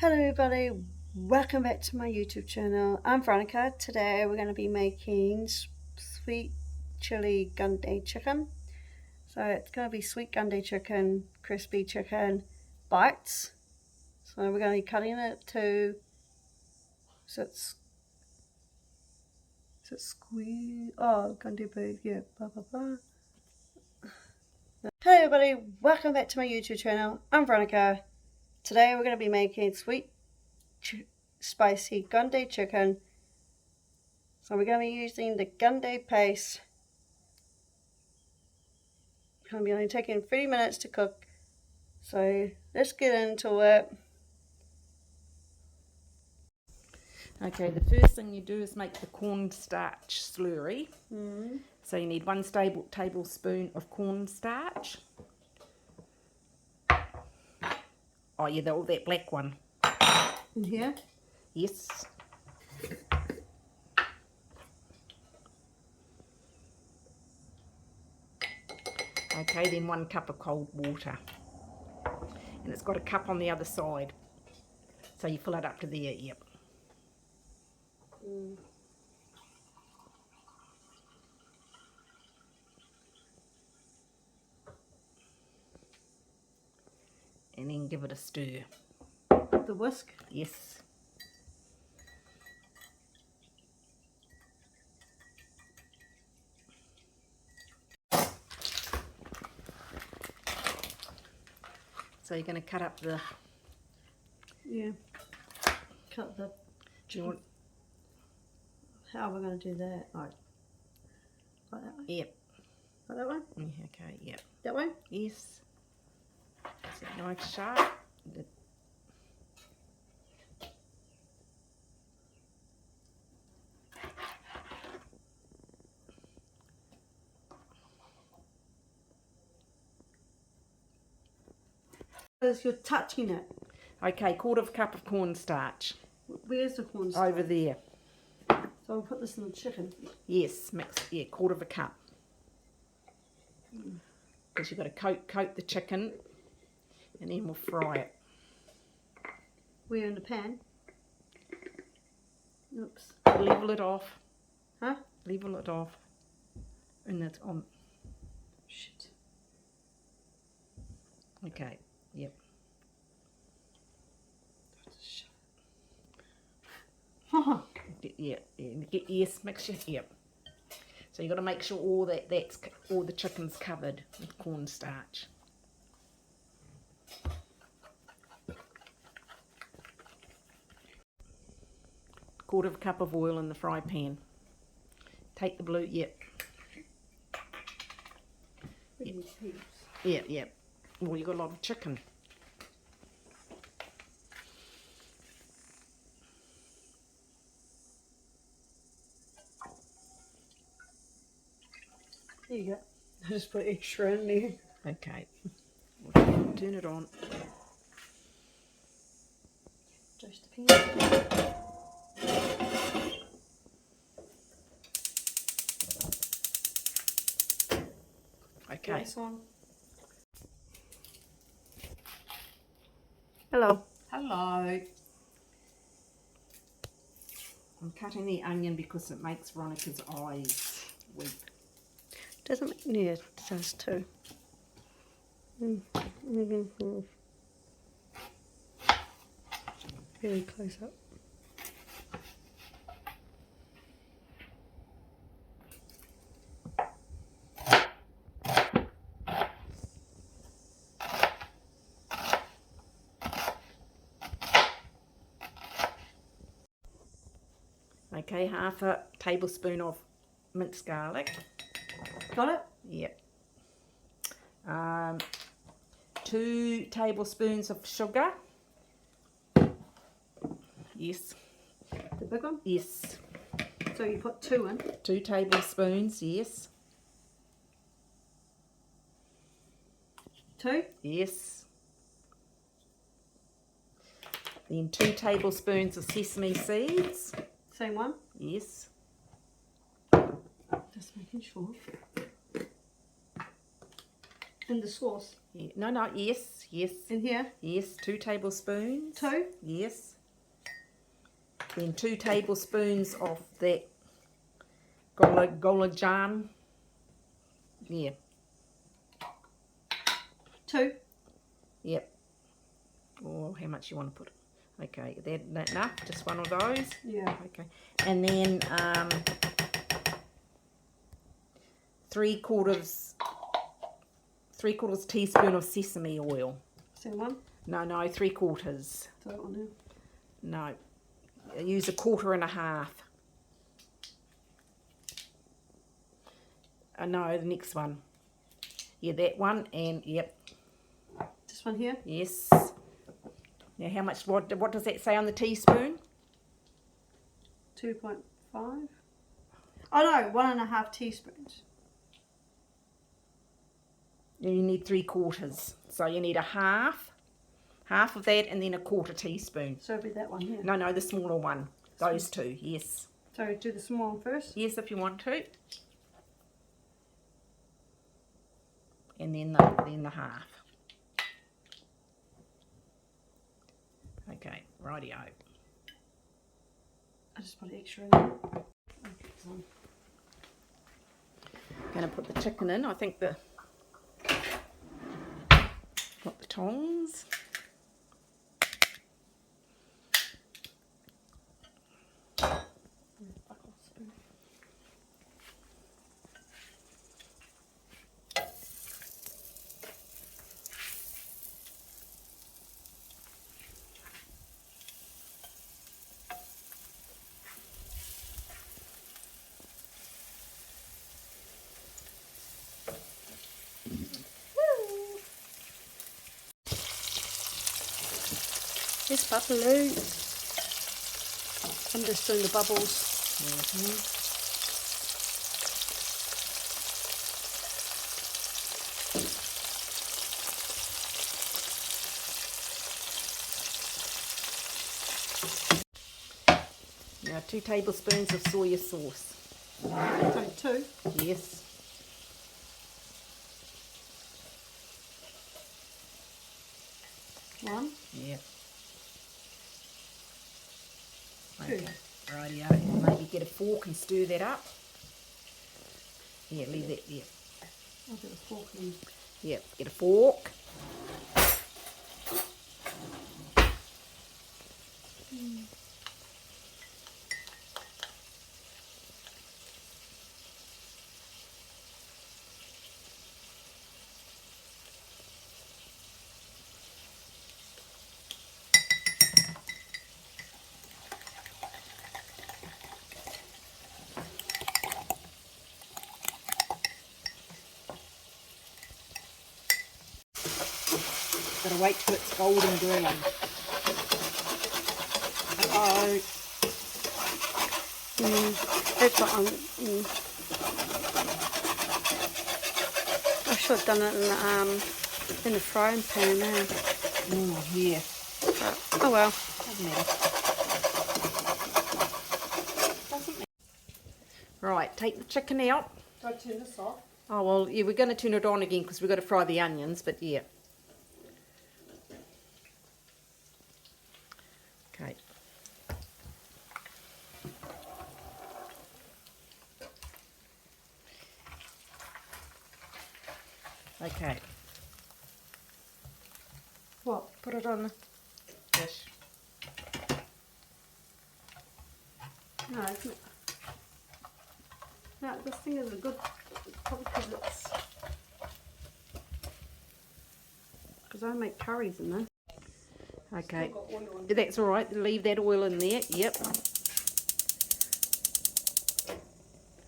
Hello everybody, welcome back to my YouTube channel. I'm Veronica. Today we're going to be making sweet chili gunday chicken. So it's going to be sweet gunday chicken, crispy chicken bites. So we're going to be cutting it to so it's squeeze. Oh, gunday bird, yeah, blah blah blah. Hello everybody, welcome back to my YouTube channel. I'm Veronica. Today we're going to be making sweet spicy gunday chicken. So we're going to be using the gunday paste. It's going to be only taking 30 minutes to cook. So let's get into it. Okay, the first thing you do is make the cornstarch slurry. So you need 1 tablespoon of cornstarch. Oh yeah, that black one. In here? Yes. Okay, then 1 cup of cold water. And it's got a cup on the other side. So you fill it up to there, yep. And then give it a stir. The whisk? Yes. So you're going to cut up the... Yeah. Cut the... Do you want... How are we going to do that? Like that way? Yep. Like that one? Yeah, okay, yep. That way? Yes. Is it nice sharp? Because you're touching it. Okay, 1/4 cup of cornstarch. Where's the cornstarch? Over there. So we'll put this in the chicken. Yes, mix. Yeah, 1/4 cup. Because you've got to coat the chicken, and then we'll fry it. Where in the pan? Oops. Level it off. Huh? Level it off. And it's on. Shit. Okay. Yep. Yeah. Yes. Mix it. Yep. So you got to make sure all the chicken's covered with cornstarch. Quarter of a cup of oil in the fry pan. Take the blue. Yep. Yep. Well, you got a lot of chicken. There you go. I just put extra in there. Okay. We'll turn it on. Toast the pan. Okay. This one. Hello. Hello. I'm cutting the onion because it makes Veronica's eyes weak. Doesn't make, yeah, it does too. Really close up. Okay, 1/2 tablespoon of minced garlic. Got it? Yep. 2 tablespoons of sugar. Yes. The big one? Yes. So you put 2 in. 2 tablespoons, yes. 2? Yes. Then 2 tablespoons of sesame seeds. Same one? Yes. Just making sure. in the sauce. Yeah. No, no, yes, yes. In here? Yes, 2 tablespoons. 2? Yes. Then 2 tablespoons of that gochujang. Yeah. 2? Yep. Or how much you want to put? Okay, that enough? Just one of those? Yeah. Okay. And then 3/4 teaspoon of sesame oil. Same one? No, 3/4. That one now. No. Use 1/4 1/2. No, the next one. Yeah, that one, and yep. This one here? Yes. Now, how much? What does that say on the teaspoon? 2.5. Oh no, 1.5 teaspoons. You need 3/4. So you need half of that, and then 1/4 teaspoon. So it'll be that one here. No, the smaller one. Those two, yes. So do the small one first? Yes, if you want to. And then the half. Okay, rightio. I just put extra in there. Going to put the chicken in. I think got the tongs. This buffalo. I'm just doing the bubbles. Now 2 tablespoons of soya sauce. So 2. Yes. One. Yeah. 2. Okay. Rightio. Maybe get a fork and stir that up. Yeah, leave that. Yeah. I'll get a fork in. Yeah. Get a fork. Gotta wait till it's golden brown. Uh-oh. It's on. I should have done it in the frying pan now. Oh, yeah. But, oh well. Doesn't matter. Doesn't matter. Right, take the chicken out. Do I turn this off? Oh, well, yeah, we're going to turn it on again because we've got to fry the onions, but yeah. Okay. Okay. What? Put it on the dish. No, it's not. No, this thing is a good. Probably because I make curries in this. Okay. That's all right. Leave that oil in there. Yep.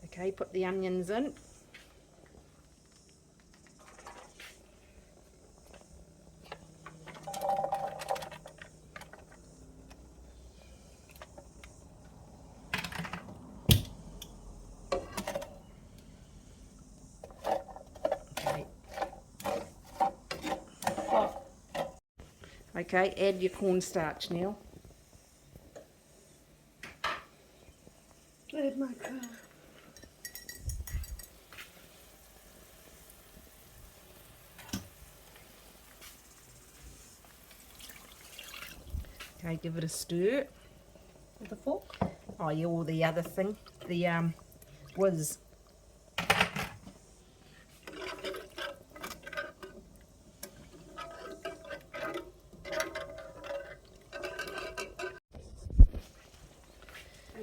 Okay, put the onions in. Okay, add your cornstarch now. Add my car. Okay, give it a stir. With a fork? Oh yeah, or the other thing, the whiz.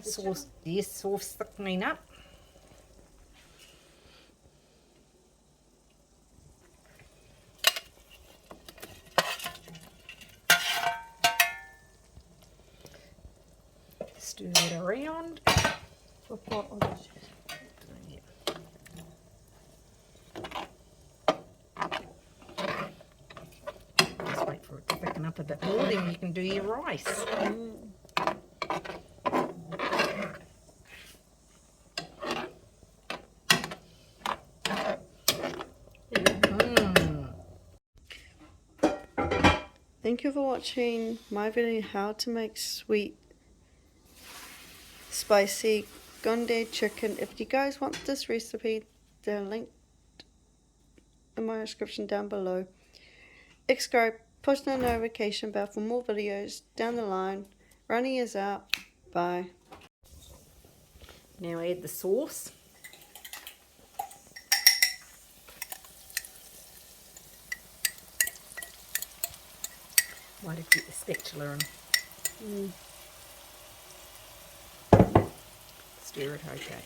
Sauce, yes, sauce thickening up. Stir it around. Just wait for it to thicken up a bit more, then you can do your rice. Thank you for watching my video how to make sweet spicy Gochujang chicken. If you guys want this recipe, they're linked in my description down below. Subscribe, push the notification bell for more videos down the line. Running is out. Bye. Now add the sauce. Might have to get the spatula in. Stir it okay.